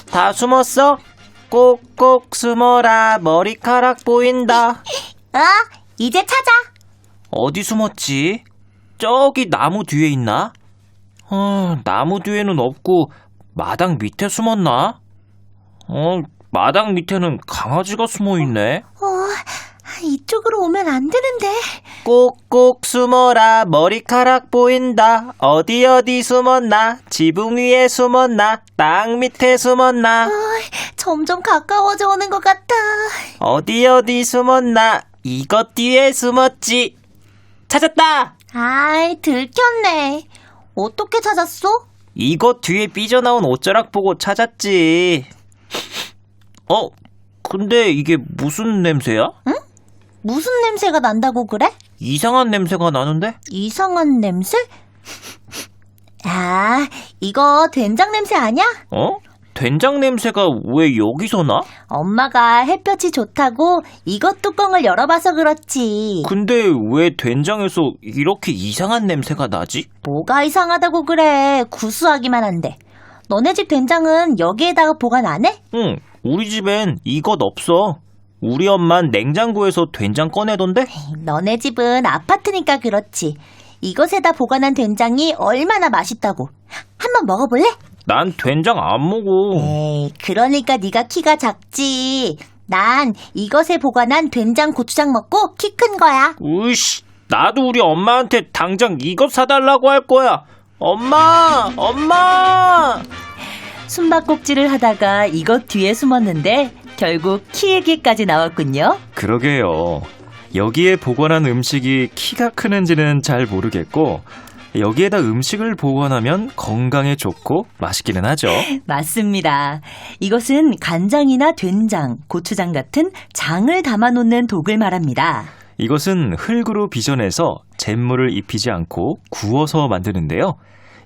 다 숨었어? 꼭꼭 숨어라, 머리카락 보인다. 이제 찾아. 어디 숨었지? 저기 나무 뒤에 있나? 나무 뒤에는 없고 마당 밑에 숨었나? 마당 밑에는 강아지가 숨어있네. 이쪽으로 오면 안 되는데. 꼭꼭 숨어라, 머리카락 보인다. 어디 숨었나? 지붕 위에 숨었나? 땅 밑에 숨었나? 점점 가까워져 오는 것 같아. 어디 숨었나? 이것 뒤에 숨었지. 찾았다! 아이, 들켰네. 어떻게 찾았어? 이것 뒤에 삐져나온 옷자락 보고 찾았지. 근데 이게 무슨 냄새야? 응? 무슨 냄새가 난다고 그래? 이상한 냄새가 나는데? 이상한 냄새? 이거 된장 냄새 아니야? 된장 냄새가 왜 여기서 나? 엄마가 햇볕이 좋다고 이것 뚜껑을 열어봐서 그렇지. 근데 왜 된장에서 이렇게 이상한 냄새가 나지? 뭐가 이상하다고 그래. 구수하기만 한데. 너네 집 된장은 여기에다가 보관 안 해? 응, 우리 집엔 이것 없어. 우리 엄만 냉장고에서 된장 꺼내던데? 너네 집은 아파트니까 그렇지. 이것에다 보관한 된장이 얼마나 맛있다고. 한번 먹어볼래? 난 된장 안 먹어. 에이, 그러니까 네가 키가 작지. 난 이것에 보관한 된장 고추장 먹고 키 큰 거야. 으이씨, 나도 우리 엄마한테 당장 이것 사달라고 할 거야. 엄마! 숨바꼭질을 하다가 이것 뒤에 숨었는데 결국 키 얘기까지 나왔군요. 그러게요. 여기에 보관한 음식이 키가 크는지는 잘 모르겠고 여기에다 음식을 보관하면 건강에 좋고 맛있기는 하죠. 맞습니다. 이것은 간장이나 된장, 고추장 같은 장을 담아놓는 독을 말합니다. 이것은 흙으로 빚어내서 잿물을 입히지 않고 구워서 만드는데요.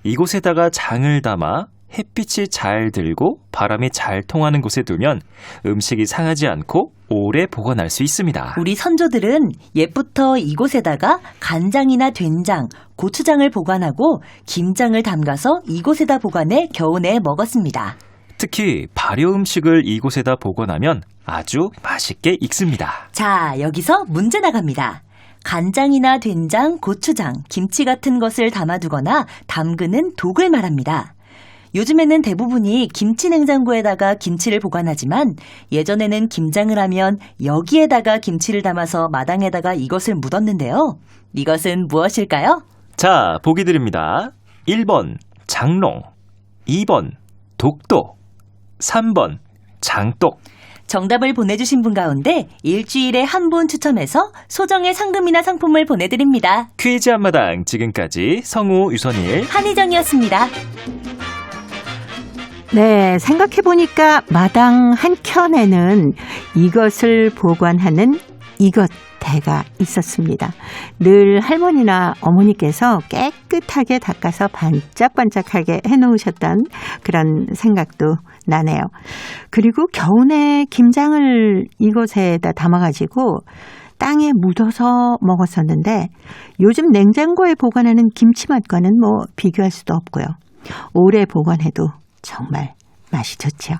이곳에다가 장을 담아 햇빛이 잘 들고 바람이 잘 통하는 곳에 두면 음식이 상하지 않고 오래 보관할 수 있습니다. 우리 선조들은 옛부터 이곳에다가 간장이나 된장, 고추장을 보관하고 김장을 담가서 이곳에다 보관해 겨우내 먹었습니다. 특히 발효 음식을 이곳에다 보관하면 아주 맛있게 익습니다. 자, 여기서 문제 나갑니다. 간장이나 된장, 고추장, 김치 같은 것을 담아두거나 담그는 독을 말합니다. 요즘에는 대부분이 김치 냉장고에다가 김치를 보관하지만 예전에는 김장을 하면 여기에다가 김치를 담아서 마당에다가 이것을 묻었는데요. 이것은 무엇일까요? 자, 보기 드립니다. 1번 장롱, 2번 독도, 3번 장독. 정답을 보내주신 분 가운데 일주일에 한 분 추첨해서 소정의 상금이나 상품을 보내드립니다. 퀴즈 한마당 지금까지 성우 유선일 한희정이었습니다. 네, 생각해보니까 마당 한켠에는 이것을 보관하는 이것대가 있었습니다. 늘 할머니나 어머니께서 깨끗하게 닦아서 반짝반짝하게 해놓으셨던 그런 생각도 나네요. 그리고 겨우내 김장을 이것에다 담아가지고 땅에 묻어서 먹었었는데 요즘 냉장고에 보관하는 김치 맛과는 뭐 비교할 수도 없고요. 오래 보관해도 정말 맛이 좋죠.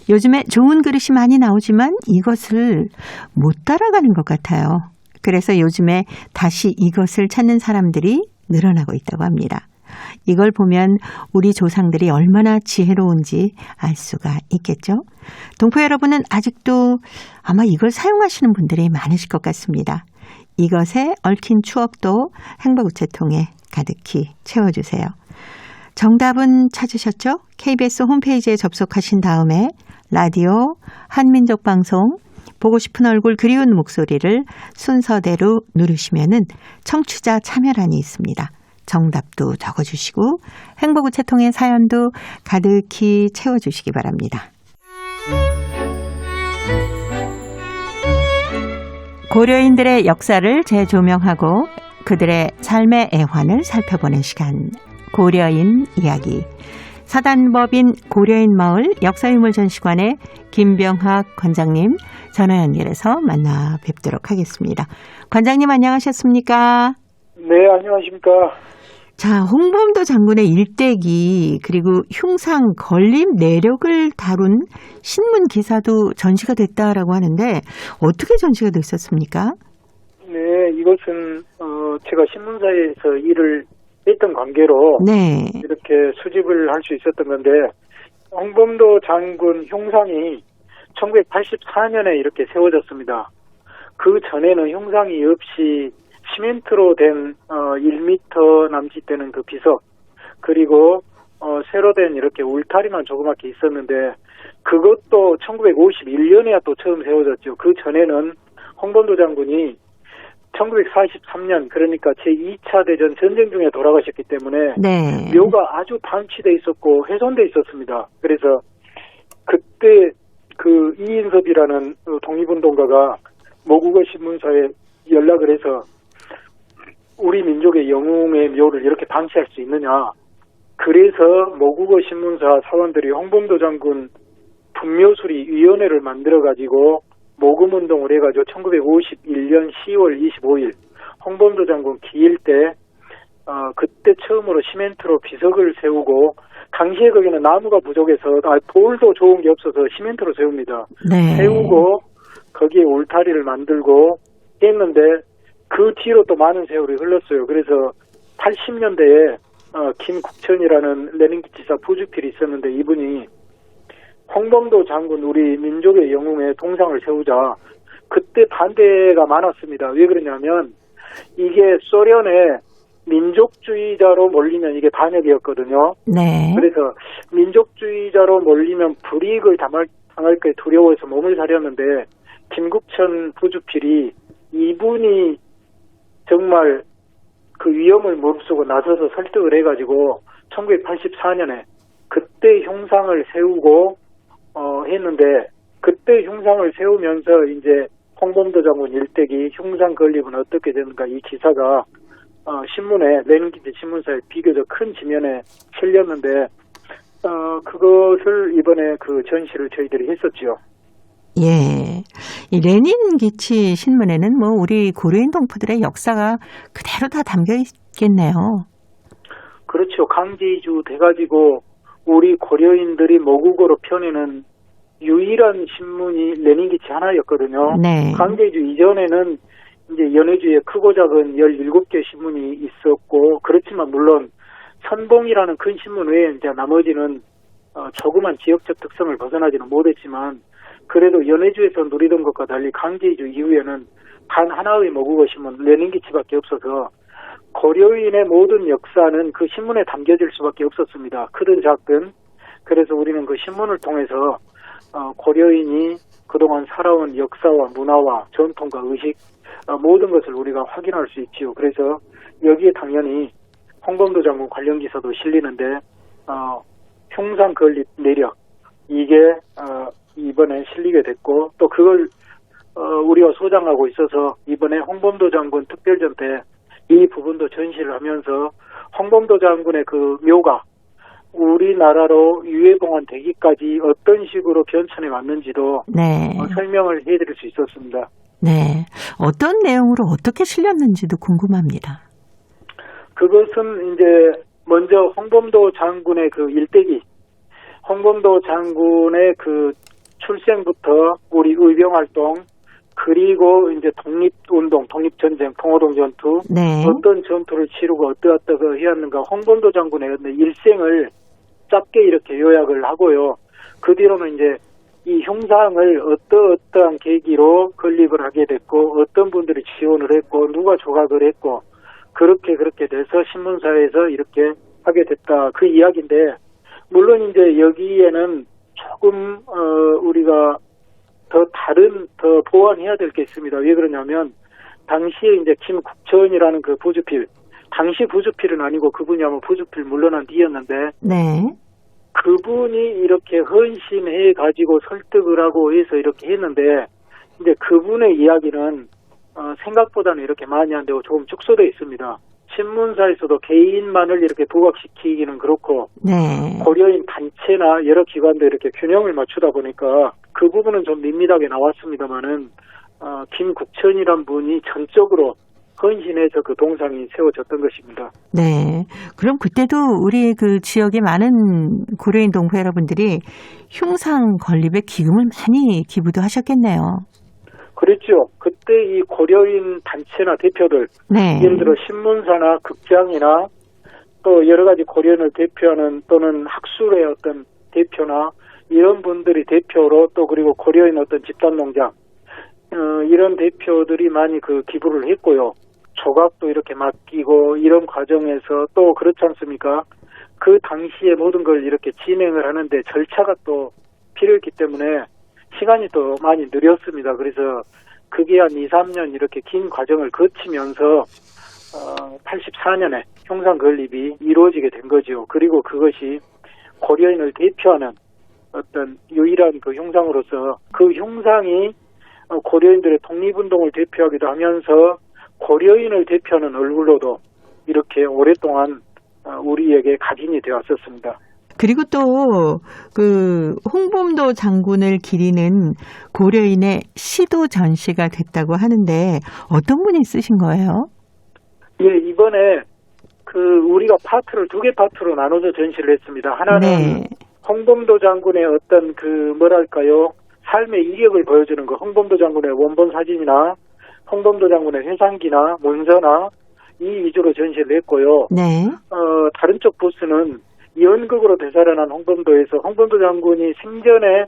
요즘에 좋은 그릇이 많이 나오지만 이것을 못 따라가는 것 같아요. 그래서 요즘에 다시 이것을 찾는 사람들이 늘어나고 있다고 합니다. 이걸 보면 우리 조상들이 얼마나 지혜로운지 알 수가 있겠죠. 동포 여러분은 아직도 아마 이걸 사용하시는 분들이 많으실 것 같습니다. 이것에 얽힌 추억도 행복우체통에 가득히 채워주세요. 정답은 찾으셨죠? KBS 홈페이지에 접속하신 다음에 라디오 한민족 방송 보고 싶은 얼굴 그리운 목소리를 순서대로 누르시면은 청취자 참여란이 있습니다. 정답도 적어주시고 행복우체통의 사연도 가득히 채워주시기 바랍니다. 고려인들의 역사를 재조명하고 그들의 삶의 애환을 살펴보는 시간. 고려인 이야기. 사단법인 고려인 마을 역사유물전시관의 김병학 관장님 전화 연결해서 만나 뵙도록 하겠습니다. 관장님 안녕하셨습니까? 네, 안녕하십니까. 자, 홍범도 장군의 일대기 그리고 흉상 건립 내력을 다룬 신문 기사도 전시가 됐다라고 하는데 어떻게 전시가 됐었습니까? 네, 이것은 제가 신문사에서 일을 했던 관계로 네. 이렇게 수집을 할 수 있었던 건데 홍범도 장군 흉상이 1984년에 이렇게 세워졌습니다. 그 전에는 흉상이 없이 시멘트로 된 1m 남짓 되는 그 비석 그리고 새로 된 이렇게 울타리만 조그맣게 있었는데 그것도 1951년에야 또 처음 세워졌죠. 그 전에는 홍범도 장군이 1943년 그러니까 제2차 대전 전쟁 중에 돌아가셨기 때문에 네. 묘가 아주 방치돼 있었고 훼손돼 있었습니다. 그래서 그때 그 이인섭이라는 독립운동가가 모국어 신문사에 연락을 해서 우리 민족의 영웅의 묘를 이렇게 방치할 수 있느냐. 그래서 모국어 신문사 사원들이 홍범도 장군 분묘수리 위원회를 만들어가지고 모금운동을 해가지고 1951년 10월 25일 홍범도 장군 기일 때 그때 처음으로 시멘트로 비석을 세우고 당시에 거기는 나무가 부족해서 돌도 좋은 게 없어서 시멘트로 세웁니다. 네. 세우고 거기에 울타리를 만들고 했는데 그 뒤로 또 많은 세월이 흘렀어요. 그래서 80년대에 김국천이라는 레닌기치사 부주필이 있었는데 이분이 홍범도 장군 우리 민족의 영웅의 동상을 세우자 그때 반대가 많았습니다. 왜 그러냐면 이게 소련의 민족주의자로 몰리면 이게 반역이었거든요. 네. 그래서 민족주의자로 몰리면 불이익을 당할 게 두려워해서 몸을 사렸는데 김국천 부주필이 이분이 정말 그 위험을 무릅쓰고 나서서 설득을 해가지고 1984년에 그때 흉상을 세우고 했는데 그때 흉상을 세우면서 이제 홍범도 장군 일대기 흉상 건립은 어떻게 되는가 이 기사가 신문에 레닌기치 신문사에 비교적 큰 지면에 실렸는데 그것을 이번에 그 전시를 저희들이 했었죠. 예. 이 레닌기치 신문에는 뭐 우리 고려인 동포들의 역사가 그대로 다 담겨 있겠네요. 그렇죠. 강제이주 돼가지고 우리 고려인들이 모국어로 펴내는 유일한 신문이 레닌기치 하나였거든요. 네. 강제이주 이전에는 이제 연해주에 크고 작은 17개 신문이 있었고 그렇지만 물론 선봉이라는 큰 신문 외에 이제 나머지는 조그만 지역적 특성을 벗어나지는 못했지만 그래도 연해주에서 누리던 것과 달리 강제이주 이후에는 단 하나의 모국어 신문 레닌기치밖에 없어서 고려인의 모든 역사는 그 신문에 담겨질 수밖에 없었습니다. 크든 작든. 그래서 우리는 그 신문을 통해서 고려인이 그동안 살아온 역사와 문화와 전통과 의식 모든 것을 우리가 확인할 수 있지요. 그래서 여기에 당연히 홍범도 장군 관련 기사도 실리는데 흉상 건립 내력 이게 이번에 실리게 됐고 또 그걸 우리가 소장하고 있어서 이번에 홍범도 장군 특별전 때 이 부분도 전시를 하면서 홍범도 장군의 그 묘가 우리나라로 유해봉환되기까지 어떤 식으로 변천해 왔는지도 설명을 해드릴 수 있었습니다. 네, 어떤 내용으로 어떻게 실렸는지도 궁금합니다. 그것은 이제 먼저 홍범도 장군의 그 일대기, 홍범도 장군의 그 출생부터 우리 의병활동 그리고 이제 독립운동, 독립전쟁, 통호동 전투 어떤 전투를 치르고 어떠어떠 해왔는가 홍범도 장군의 일생을 짧게 이렇게 요약을 하고요. 그 뒤로는 이제 이 흉상을 어떠한 계기로 건립을 하게 됐고 어떤 분들이 지원을 했고 누가 조각을 했고 그렇게 돼서 신문사에서 이렇게 하게 됐다. 그 이야기인데 물론 이제 여기에는 조금 우리가 더 보완해야 될 게 있습니다. 왜 그러냐면 당시에 이제 김국천이라는 그 부주필 당시 부주필은 아니고 그분이 아마 부주필 물러난 뒤였는데 그분이 이렇게 헌신해 가지고 설득을 하고 해서 이렇게 했는데 이제 그분의 이야기는 생각보다는 이렇게 많이 안 되고 조금 축소되어 있습니다. 신문사에서도 개인만을 이렇게 부각시키기는 그렇고 고려인 단체나 여러 기관도 이렇게 균형을 맞추다 보니까 그 부분은 좀 밋밋하게 나왔습니다만은 김국천이란 분이 전적으로 헌신해서 그 동상이 세워졌던 것입니다. 네. 그럼 그때도 우리 그 지역의 많은 고려인 동포 여러분들이 흉상 건립에 기금을 많이 기부도 하셨겠네요. 그랬죠. 그때 이 고려인 단체나 대표들, 예를 들어 신문사나 극장이나 또 여러 가지 고려인을 대표하는 또는 학술의 어떤 대표나 이런 분들이 대표로 또 그리고 고려인 어떤 집단농장 이런 대표들이 많이 그 기부를 했고요. 조각도 이렇게 맡기고 이런 과정에서 또 그렇지 않습니까? 그 당시에 모든 걸 이렇게 진행을 하는데 절차가 또 필요했기 때문에 시간이 또 많이 느렸습니다. 그래서 그게 한 2, 3년 이렇게 긴 과정을 거치면서 84년에 흉상 건립이 이루어지게 된 거죠. 그리고 그것이 고려인을 대표하는 어떤 유일한 그 흉상으로서 그 흉상이 고려인들의 독립운동을 대표하기도 하면서 고려인을 대표하는 얼굴로도 이렇게 오랫동안 우리에게 각인이 되었었습니다. 그리고 또 그 홍범도 장군을 기리는 고려인의 시도 전시가 됐다고 하는데 어떤 분이 쓰신 거예요? 예, 이번에 그 우리가 파트를 2개 파트로 나눠서 전시를 했습니다. 하나는 홍범도 장군의 어떤 그 뭐랄까요? 삶의 이력을 보여주는 거. 홍범도 장군의 원본 사진이나 홍범도 장군의 회상기나 문서나 이 위주로 전시를 했고요. 다른 쪽 부스는 연극으로 되살아난 홍범도에서 홍범도 장군이 생전에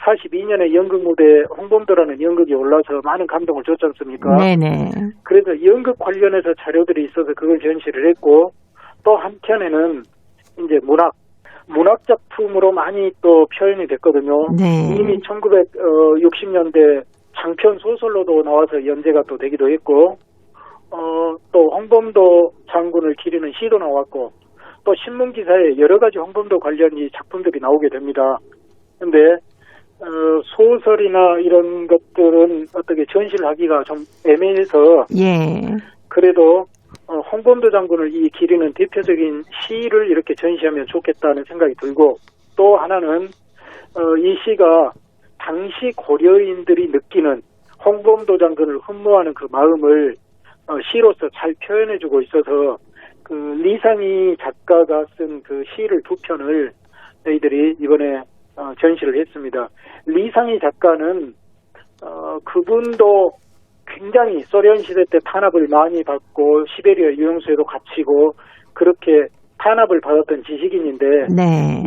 42년에 연극 무대에 홍범도라는 연극이 올라서 많은 감동을 줬지 않습니까? 그래서 연극 관련해서 자료들이 있어서 그걸 전시를 했고 또 한편에는 이제 문학 작품으로 많이 또 표현이 됐거든요. 이미 1960년대 장편 소설로도 나와서 연재가 또 되기도 했고 또 홍범도 장군을 기리는 시도 나왔고 또 신문 기사에 여러 가지 홍범도 관련 이 작품들이 나오게 됩니다. 근데 소설이나 이런 것들은 어떻게 전시를 하기가 좀 애매해서 그래도 홍범도 장군을 이 기리는 대표적인 시를 이렇게 전시하면 좋겠다는 생각이 들고 또 하나는 이 시가 당시 고려인들이 느끼는 홍범도 장군을 흠모하는 그 마음을 시로서 잘 표현해주고 있어서 그 리상희 작가가 쓴 그 시를 2편을 저희들이 이번에 전시를 했습니다. 리상희 작가는 그분도 굉장히 소련 시대 때 탄압을 많이 받고 시베리아 유영소에도 갇히고 그렇게 탄압을 받았던 지식인인데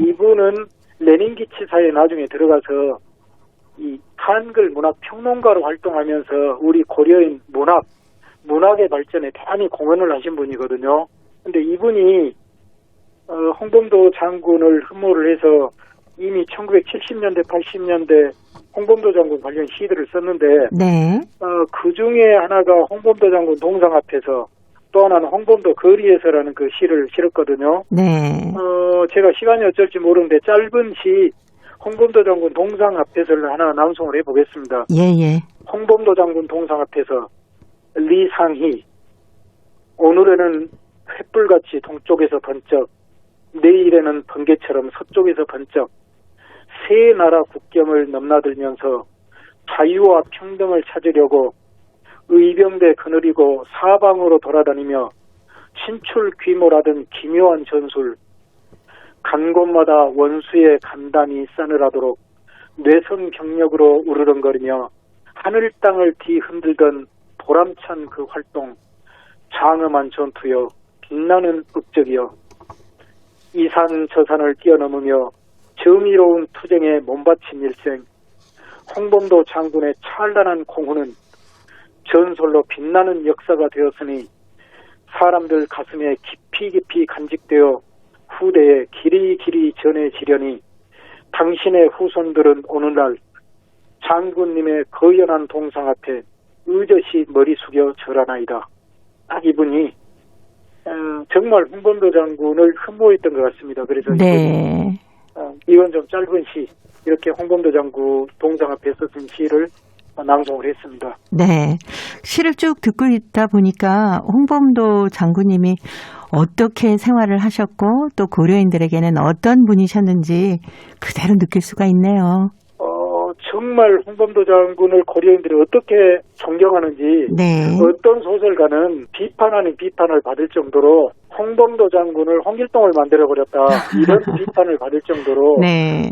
이분은 레닌 기치사에 나중에 들어가서 이 한글 문학 평론가로 활동하면서 우리 고려인 문학의 발전에 대단히 공헌을 하신 분이거든요. 근데 이분이 홍범도 장군을 흠모를 해서 이미 1970년대, 80년대 홍범도 장군 관련 시들을 썼는데 네. 그 중에 하나가 홍범도 장군 동상 앞에서 또 하나는 홍범도 거리에서라는 그 시를 실었거든요. 네. 제가 시간이 어쩔지 모르는데 짧은 시 홍범도 장군 동상 앞에서를 하나 낭송을 해보겠습니다. 예. 홍범도 장군 동상 앞에서 리상희 오늘에는 횃불같이 동쪽에서 번쩍 내일에는 번개처럼 서쪽에서 번쩍 세 나라 국경을 넘나들면서 자유와 평등을 찾으려고 의병대 거느리고 사방으로 돌아다니며 신출 귀몰하던 기묘한 전술 간 곳마다 원수의 간담이 싸늘하도록 뇌선 경력으로 우르렁거리며 하늘 땅을 뒤흔들던 보람찬 그 활동 장엄한 전투여 빛나는 읍적이여 이 산 저 산을 뛰어넘으며 정의로운 투쟁에 몸바친 일생 홍범도 장군의 찬란한 공훈은 전설로 빛나는 역사가 되었으니 사람들 가슴에 깊이 간직되어 후대에 길이 전해지려니 당신의 후손들은 오늘날 장군님의 거연한 동상 앞에 의젓이 머리 숙여 절하나이다. 딱 이분이 정말 홍범도 장군을 흠모했던 것 같습니다. 그래서 네. 이건 좀 짧은 시, 이렇게 홍범도 장군 동상 앞에 썼던 시를 낭송을 했습니다. 네. 시를 쭉 듣고 있다 보니까 홍범도 장군님이 어떻게 생활을 하셨고 또 고려인들에게는 어떤 분이셨는지 그대로 느낄 수가 있네요. 정말 홍범도 장군을 고려인들이 어떻게 존경하는지 네. 어떤 소설가는 비판 아닌 비판을 받을 정도로 홍범도 장군을 홍길동을 만들어버렸다 이런 비판을 받을 정도로 네.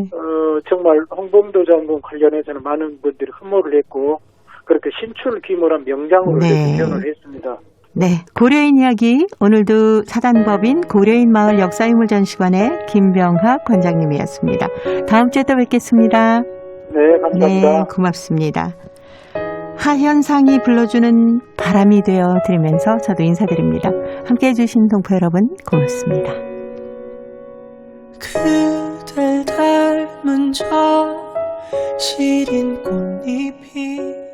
정말 홍범도 장군 관련해서는 많은 분들이 흠모를 했고 그렇게 신출귀몰한 명장으로 네. 표현을 했습니다. 네, 고려인 이야기 오늘도 사단법인 고려인 마을 역사유물전시관의 김병학 관장님이었습니다. 다음 주에 또 뵙겠습니다. 네, 감사합니다. 네, 고맙습니다. 하현상이 불러주는 바람이 되어 드리면서 저도 인사드립니다. 함께해 주신 동포 여러분 고맙습니다. 그댈 닮은 저 시린 꽃잎이